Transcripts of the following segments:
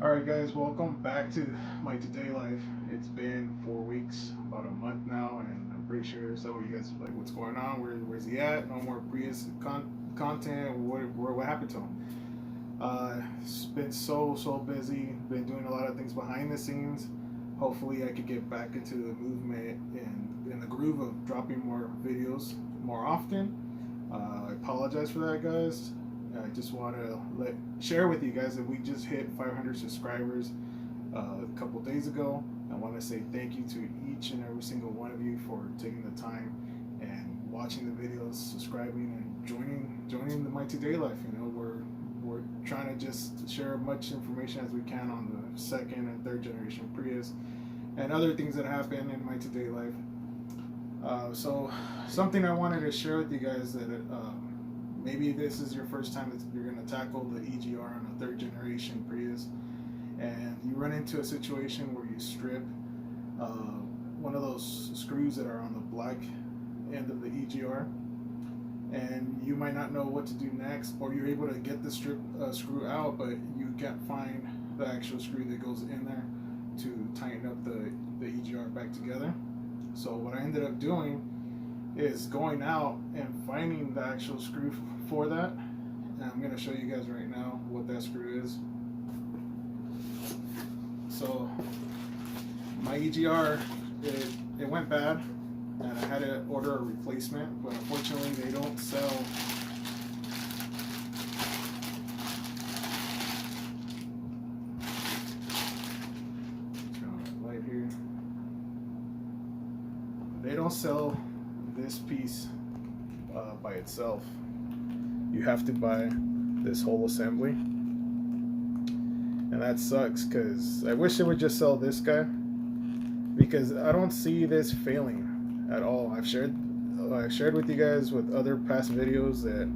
Alright guys, welcome back to my today life. It's been 4 weeks, about a month now, and I'm pretty sure some of you guys are like, what's going on? Where's he at? No more prius content. What happened to him? It's been so busy. Been doing a lot of things behind the scenes. Hopefully I could get back into the movement and in the groove of dropping more videos more often. I apologize for that, guys. I just want to share with you guys that we just hit 500 subscribers a couple days ago. I want to say thank you to each and every single one of you for taking the time and watching the videos, subscribing, and joining the My Today Life. You know, we're trying to just share as much information as we can on the second and third generation Prius and other things that happen in My Today Life. So something I wanted to share with you guys that maybe this is your first time that you're going to tackle the EGR on a third generation Prius, and you run into a situation where you strip one of those screws that are on the black end of the EGR, and you might not know what to do next, or you're able to get the screw out, but you can't find the actual screw that goes in there to tighten up the EGR back together. So what I ended up doing is going out and finding the actual screw for that, and I'm going to show you guys right now what that screw is. So my EGR, it went bad, and I had to order a replacement, but unfortunately they don't sell light here. They don't sell this piece by itself. You have to buy this whole assembly, and that sucks because I wish they would just sell this guy, because I don't see this failing at all. I've shared with you guys with other past videos that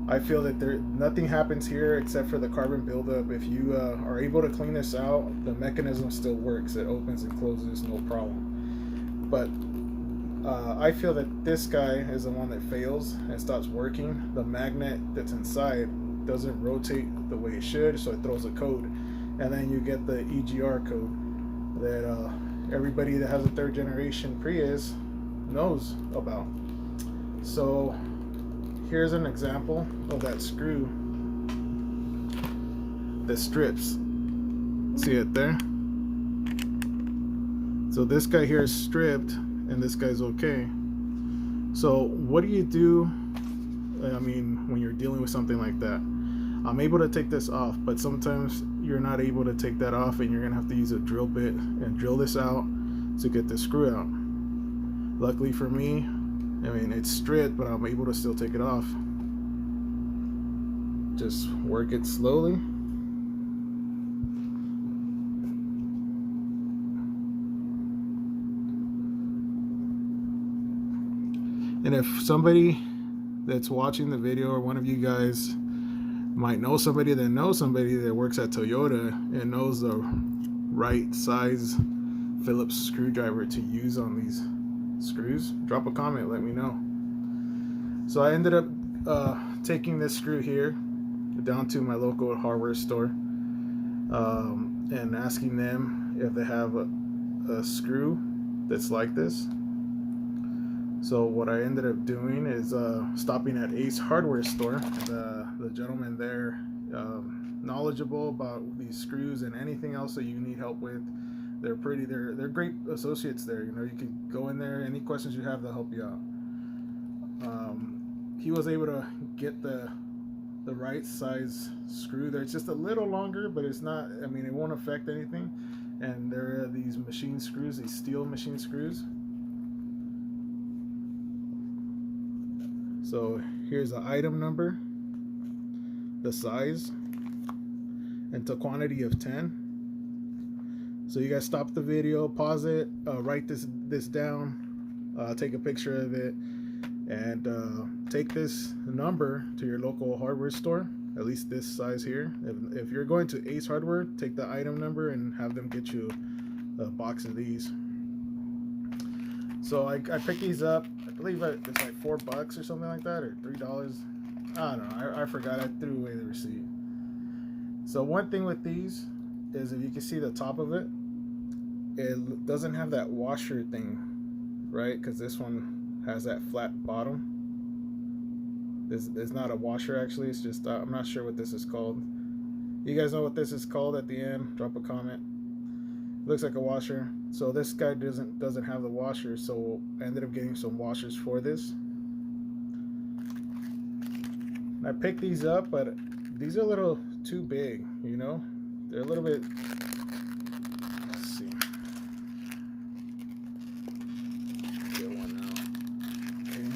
I feel that nothing happens here except for the carbon buildup. If you are able to clean this out, the mechanism still works. It opens and closes no problem. But I feel that this guy is the one that fails and stops working. The magnet that's inside doesn't rotate the way it should, so it throws a code, and then you get the EGR code that everybody that has a third generation Prius knows about. So here's an example of that screw that strips. See it there? So this guy here is stripped, and this guy's okay. So what do you do, I mean, when you're dealing with something like that? I'm able to take this off, but sometimes you're not able to take that off, and you're gonna have to use a drill bit and drill this out to get the screw out. Luckily for me, I mean, it's stripped, but I'm able to still take it off. Just work it slowly. And if somebody that's watching the video, or one of you guys might know somebody that works at Toyota and knows the right size Phillips screwdriver to use on these screws, drop a comment, let me know. So I ended up taking this screw here down to my local hardware store and asking them if they have a screw that's like this. So what I ended up doing is stopping at Ace Hardware Store. The gentleman there, knowledgeable about these screws and anything else that you need help with. They're great associates there. You know, you can go in there, any questions you have, they'll help you out. He was able to get the right size screw there. It's just a little longer, but it's not, I mean, it won't affect anything. And there are these machine screws, these steel machine screws. So here's the item number, the size, and the quantity of 10. So you guys stop the video, pause it, write this down, take a picture of it, and take this number to your local hardware store, at least this size here. If you're going to Ace Hardware, take the item number and have them get you a box of these. So I picked these up. I believe it's like $4 or something like that, or $3. I don't know. I forgot. I threw away the receipt. So one thing with these is, if you can see the top of it, it doesn't have that washer thing, right? Because this one has that flat bottom. This is not a washer, actually. It's just, I'm not sure what this is called. You guys know what this is called at the end? Drop a comment. It looks like a washer. So this guy doesn't have the washer, so I ended up getting some washers for this. I picked these up, but these are a little too big, you know? They're a little bit, let's see. Get one out. Okay.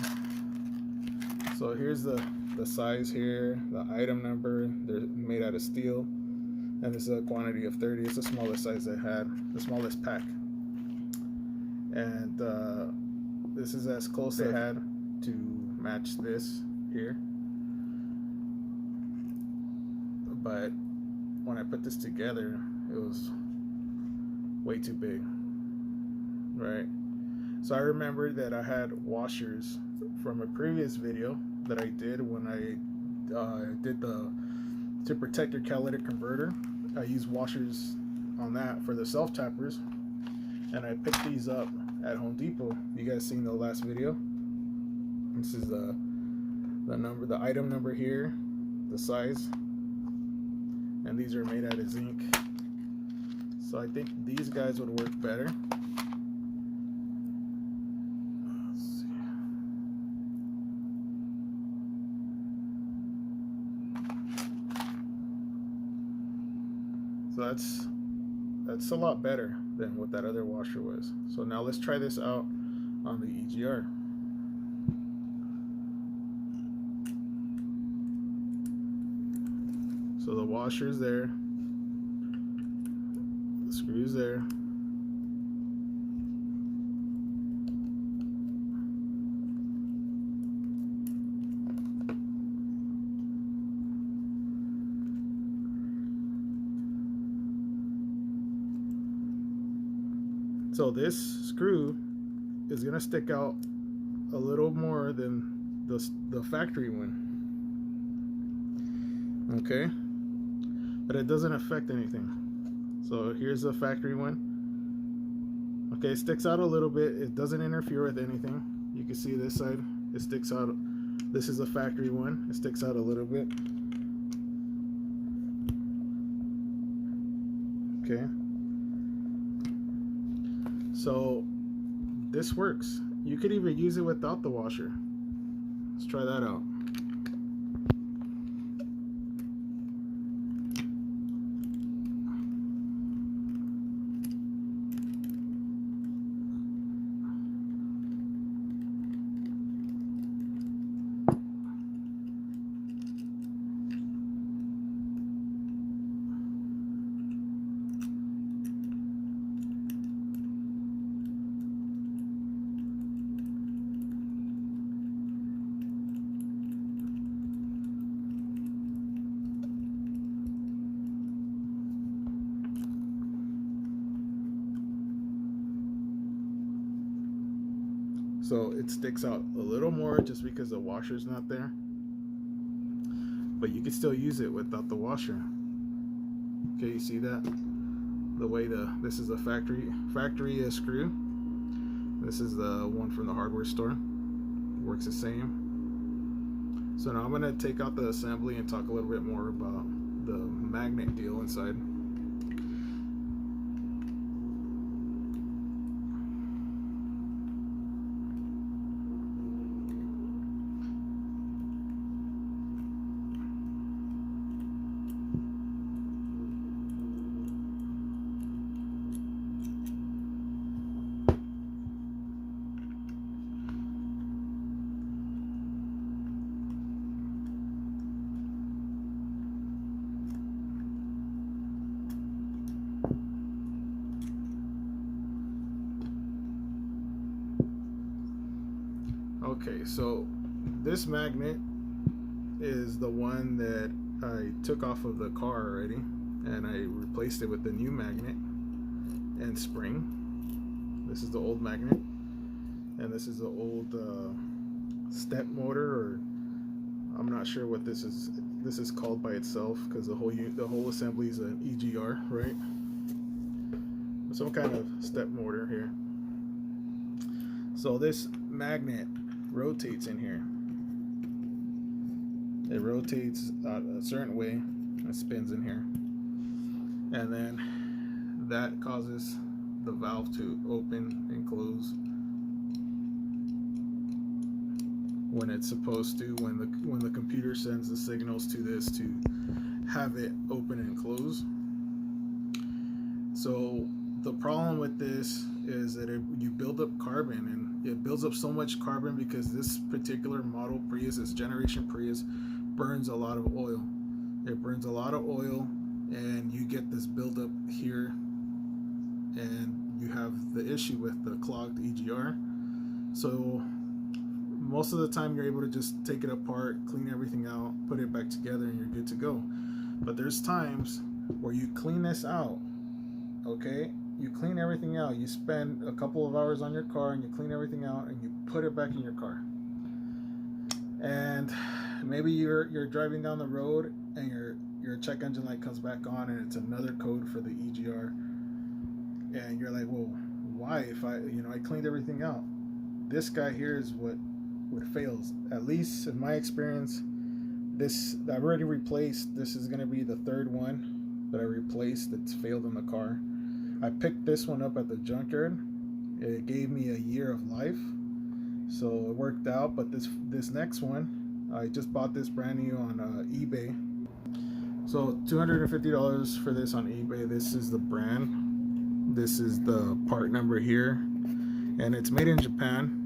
So here's the size here, the item number. They're made out of steel. And this is a quantity of 30. It's the smallest size I had, the smallest pack. And this is as close as I had to match this here. But when I put this together, it was way too big, right? So I remembered that I had washers from a previous video that I did when I did to protect your catalytic converter. I used washers on that for the self tappers, and I picked these up at Home Depot. You guys seen the last video? This is the number, the item number here, the size. And these are made out of zinc. So I think these guys would work better. Let's see. So that's a lot better than what that other washer was. So now let's try this out on the EGR. So the washer's there, the screw's there. So this screw is gonna stick out a little more than the factory one. Okay? But it doesn't affect anything. So here's the factory one. Okay, it sticks out a little bit. It doesn't interfere with anything. You can see this side, it sticks out. This is the factory one. It sticks out a little bit. Okay. So this works. You could even use it without the washer. Let's try that out. So it sticks out a little more just because the washer's not there. But you can still use it without the washer. Okay, you see that? The way this is the factory screw. This is the one from the hardware store. Works the same. So now I'm gonna take out the assembly and talk a little bit more about the magnet deal inside. Okay, so this magnet is the one that I took off of the car already, and I replaced it with the new magnet and spring. This is the old magnet, and this is the old step motor, or I'm not sure what this is. this is called by itself because the whole assembly is an EGR, right? Some kind of step motor here. So this magnet rotates in here. It rotates a certain way. It spins in here, and then that causes the valve to open and close when it's supposed to, when the computer sends the signals to this to have it open and close. So the problem with this is that you build up carbon, and it builds up so much carbon because this particular model Prius, this generation Prius, burns a lot of oil. It burns a lot of oil, and you get this buildup here, and you have the issue with the clogged EGR. So most of the time you're able to just take it apart, clean everything out, put it back together, and you're good to go. But there's times where you clean this out, okay? You clean everything out. You spend a couple of hours on your car and you clean everything out and you put it back in your car. And maybe you're driving down the road and your check engine light comes back on and it's another code for the EGR. And you're like, well, why? If I cleaned everything out. This guy here is what fails. At least in my experience, this I've already replaced. This is going to be the third one that I replaced that's failed in the car. I picked this one up at the junkyard. It gave me a year of life, so it worked out. But this next one, I just bought this brand new on eBay. So $250 for this on eBay. This is the brand. This is the part number here, and it's made in Japan.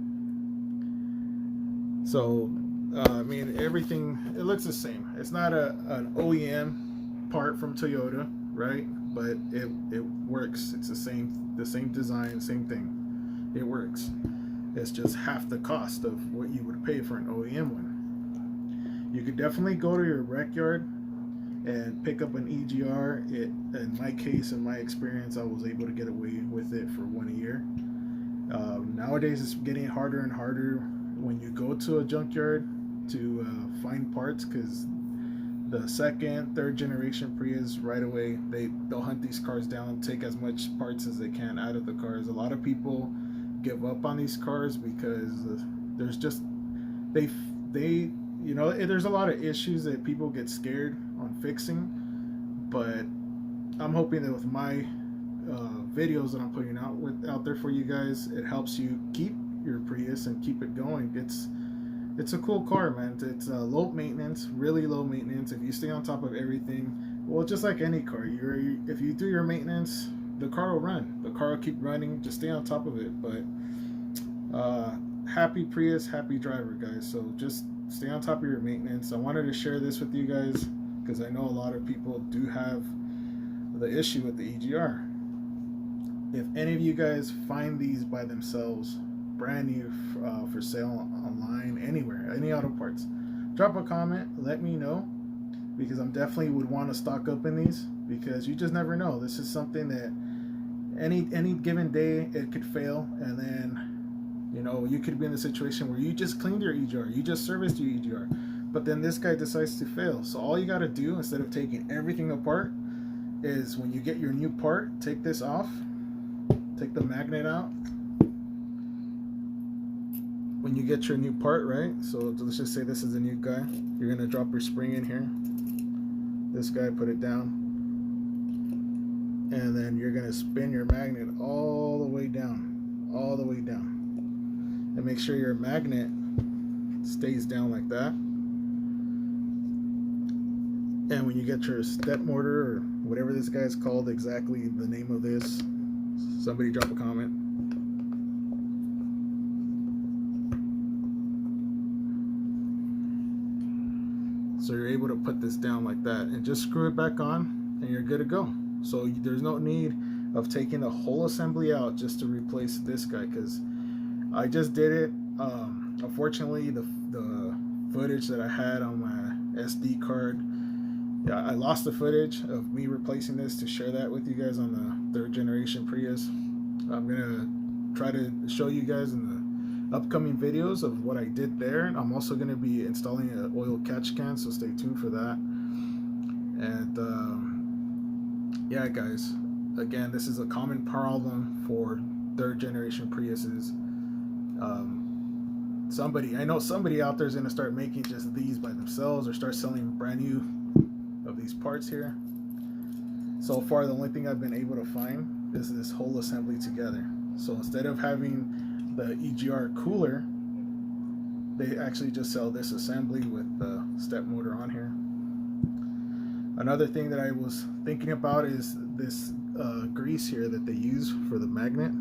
So I mean, everything, it looks the same. It's not an OEM part from Toyota, right? But it works. It's the same design, same thing. It works. It's just half the cost of what you would pay for an OEM one. You could definitely go to your wreck yard and pick up an EGR. In my case, in my experience, I was able to get away with it for 1 year. Nowadays, it's getting harder and harder when you go to a junkyard to find parts, because the second, third generation Prius, right away they'll hunt these cars down, take as much parts as they can out of the cars. A lot of people give up on these cars because there's just there's a lot of issues that people get scared on fixing. But I'm hoping that with my videos that I'm putting out there for you guys, it helps you keep your Prius and keep it going. It's a cool car, man. It's low maintenance, really low maintenance. If you stay on top of everything, well, just like any car, if you do your maintenance, the car will run. The car will keep running. Just stay on top of it. But happy Prius, happy driver, guys. So just stay on top of your maintenance. I wanted to share this with you guys because I know a lot of people do have the issue with the EGR. If any of you guys find these by themselves, brand new for sale online, anywhere, any auto parts, drop a comment, let me know, because I'm definitely would want to stock up in these, because you just never know. This is something that any given day it could fail, and then you could be in a situation where you just cleaned your EGR, you just serviced your EGR, but then this guy decides to fail. So all you got to do, instead of taking everything apart, is when you get your new part, take this off, take the magnet out. When you get your new part, right? So let's just say this is a new guy. You're gonna drop your spring in here. This guy, put it down. And then you're gonna spin your magnet all the way down. All the way down. And make sure your magnet stays down like that. And when you get your step motor, or whatever this guy's called, exactly the name of this, somebody drop a comment. So you're able to put this down like that and just screw it back on and you're good to go. So there's no need of taking the whole assembly out just to replace this guy, because I just did it. Unfortunately, the footage that I had on my SD card, I lost the footage of me replacing this to share that with you guys on the third generation Prius. I'm gonna try to show you guys in the upcoming videos of what I did there. I'm also going to be installing an oil catch can, so stay tuned for that. And yeah, guys, again, this is a common problem for third generation Priuses. I know somebody out there is going to start making just these by themselves or start selling brand new of these parts here. So far, the only thing I've been able to find is this whole assembly together. So instead of having the EGR cooler, they actually just sell this assembly with the step motor on here. Another thing that I was thinking about is this grease here that they use for the magnet.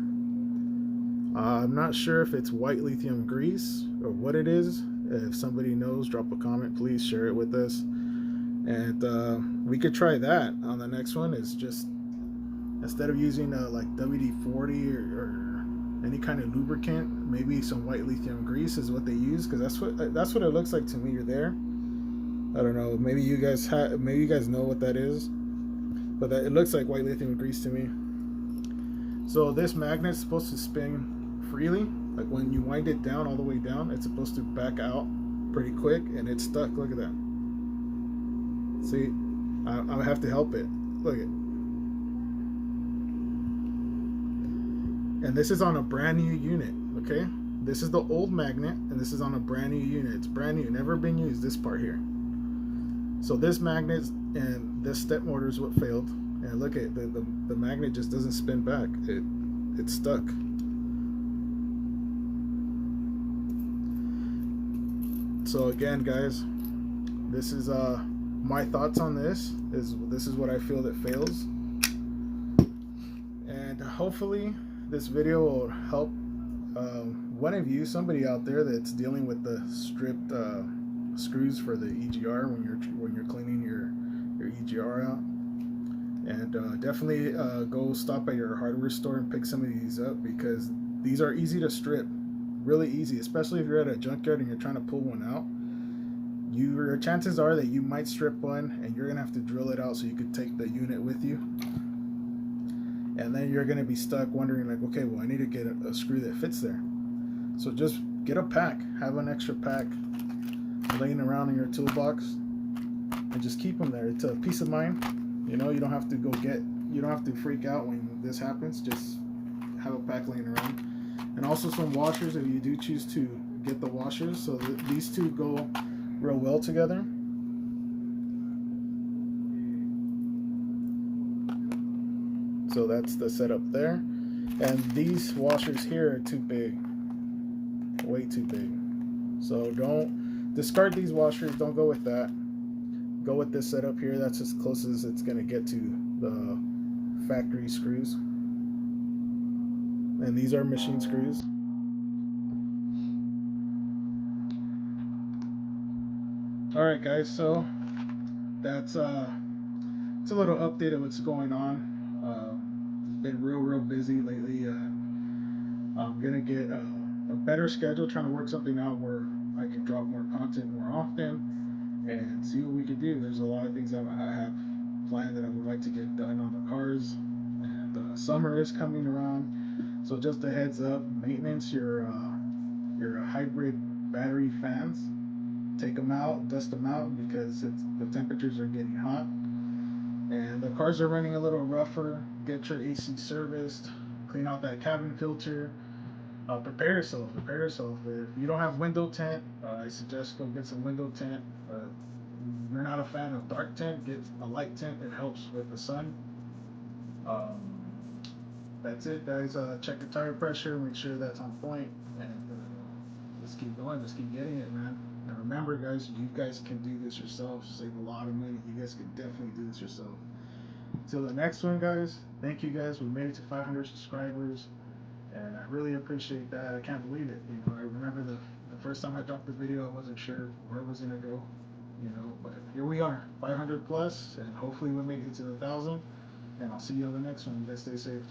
I'm not sure if it's white lithium grease or what it is. If somebody knows, drop a comment, please share it with us. And we could try that on the next one. Is just instead of using like WD-40 or any kind of lubricant, maybe some white lithium grease is what they use, because that's what it looks like to me. You're there. I don't know. Maybe you guys know what that is, but it looks like white lithium grease to me. So this magnet's supposed to spin freely. Like when you wind it down all the way down, it's supposed to back out pretty quick, and it's stuck. Look at that. See, I have to help it. Look at it. And this is on a brand new unit, okay? This is the old magnet, and this is on a brand new unit. It's brand new, never been used, this part here. So this magnet and this step motor is what failed. And look at the magnet just doesn't spin back. It's stuck. So again, guys, this is my thoughts on this is what I feel that fails. And hopefully this video will help one of you, somebody out there that's dealing with the stripped screws for the EGR when you're cleaning your EGR out. And definitely go stop at your hardware store and pick some of these up, because these are easy to strip, really easy, especially if you're at a junkyard and you're trying to pull one out. Your chances are that you might strip one and you're gonna have to drill it out so you could take the unit with you, and then you're gonna be stuck wondering like, okay, well, I need to get a screw that fits there. So just get a pack, have an extra pack laying around in your toolbox, and just keep them there. It's a peace of mind. You know, you don't have to freak out when this happens. Just have a pack laying around. And also some washers if you do choose to get the washers. So these two go real well together. So that's the setup there. And these washers here are too big. Way too big. So don't discard these washers. Don't go with that. Go with this setup here. That's as close as it's going to get to the factory screws. And these are machine screws. Alright guys, so that's it's a little update of what's going on. Been real busy lately. I'm gonna get a better schedule, trying to work something out where I can drop more content more often and see what we can do. There's a lot of things that I have planned that I would like to get done on the cars, and summer is coming around. So just a heads up, maintenance your hybrid battery fans. Take them out, dust them out, because the temperatures are getting hot and the cars are running a little rougher. Get your AC serviced, clean out that cabin filter. Prepare yourself. If you don't have window tint, I suggest go get some window tint. If you're not a fan of dark tint, get a light tint. It helps with the sun. That's it, guys. Check your tire pressure, make sure that's on point, and let's keep going. Let's keep getting it, man. And remember, guys, you guys can do this yourself. Save a lot of money. You guys can definitely do this yourself. Till the next one, guys. Thank you, guys. We made it to 500 subscribers, and I really appreciate that. I can't believe it. You know, I remember the first time I dropped the video, I wasn't sure where it was gonna go. You know, but here we are, 500 plus, and hopefully we'll make it to 1,000. And I'll see you on the next one. You guys stay safe.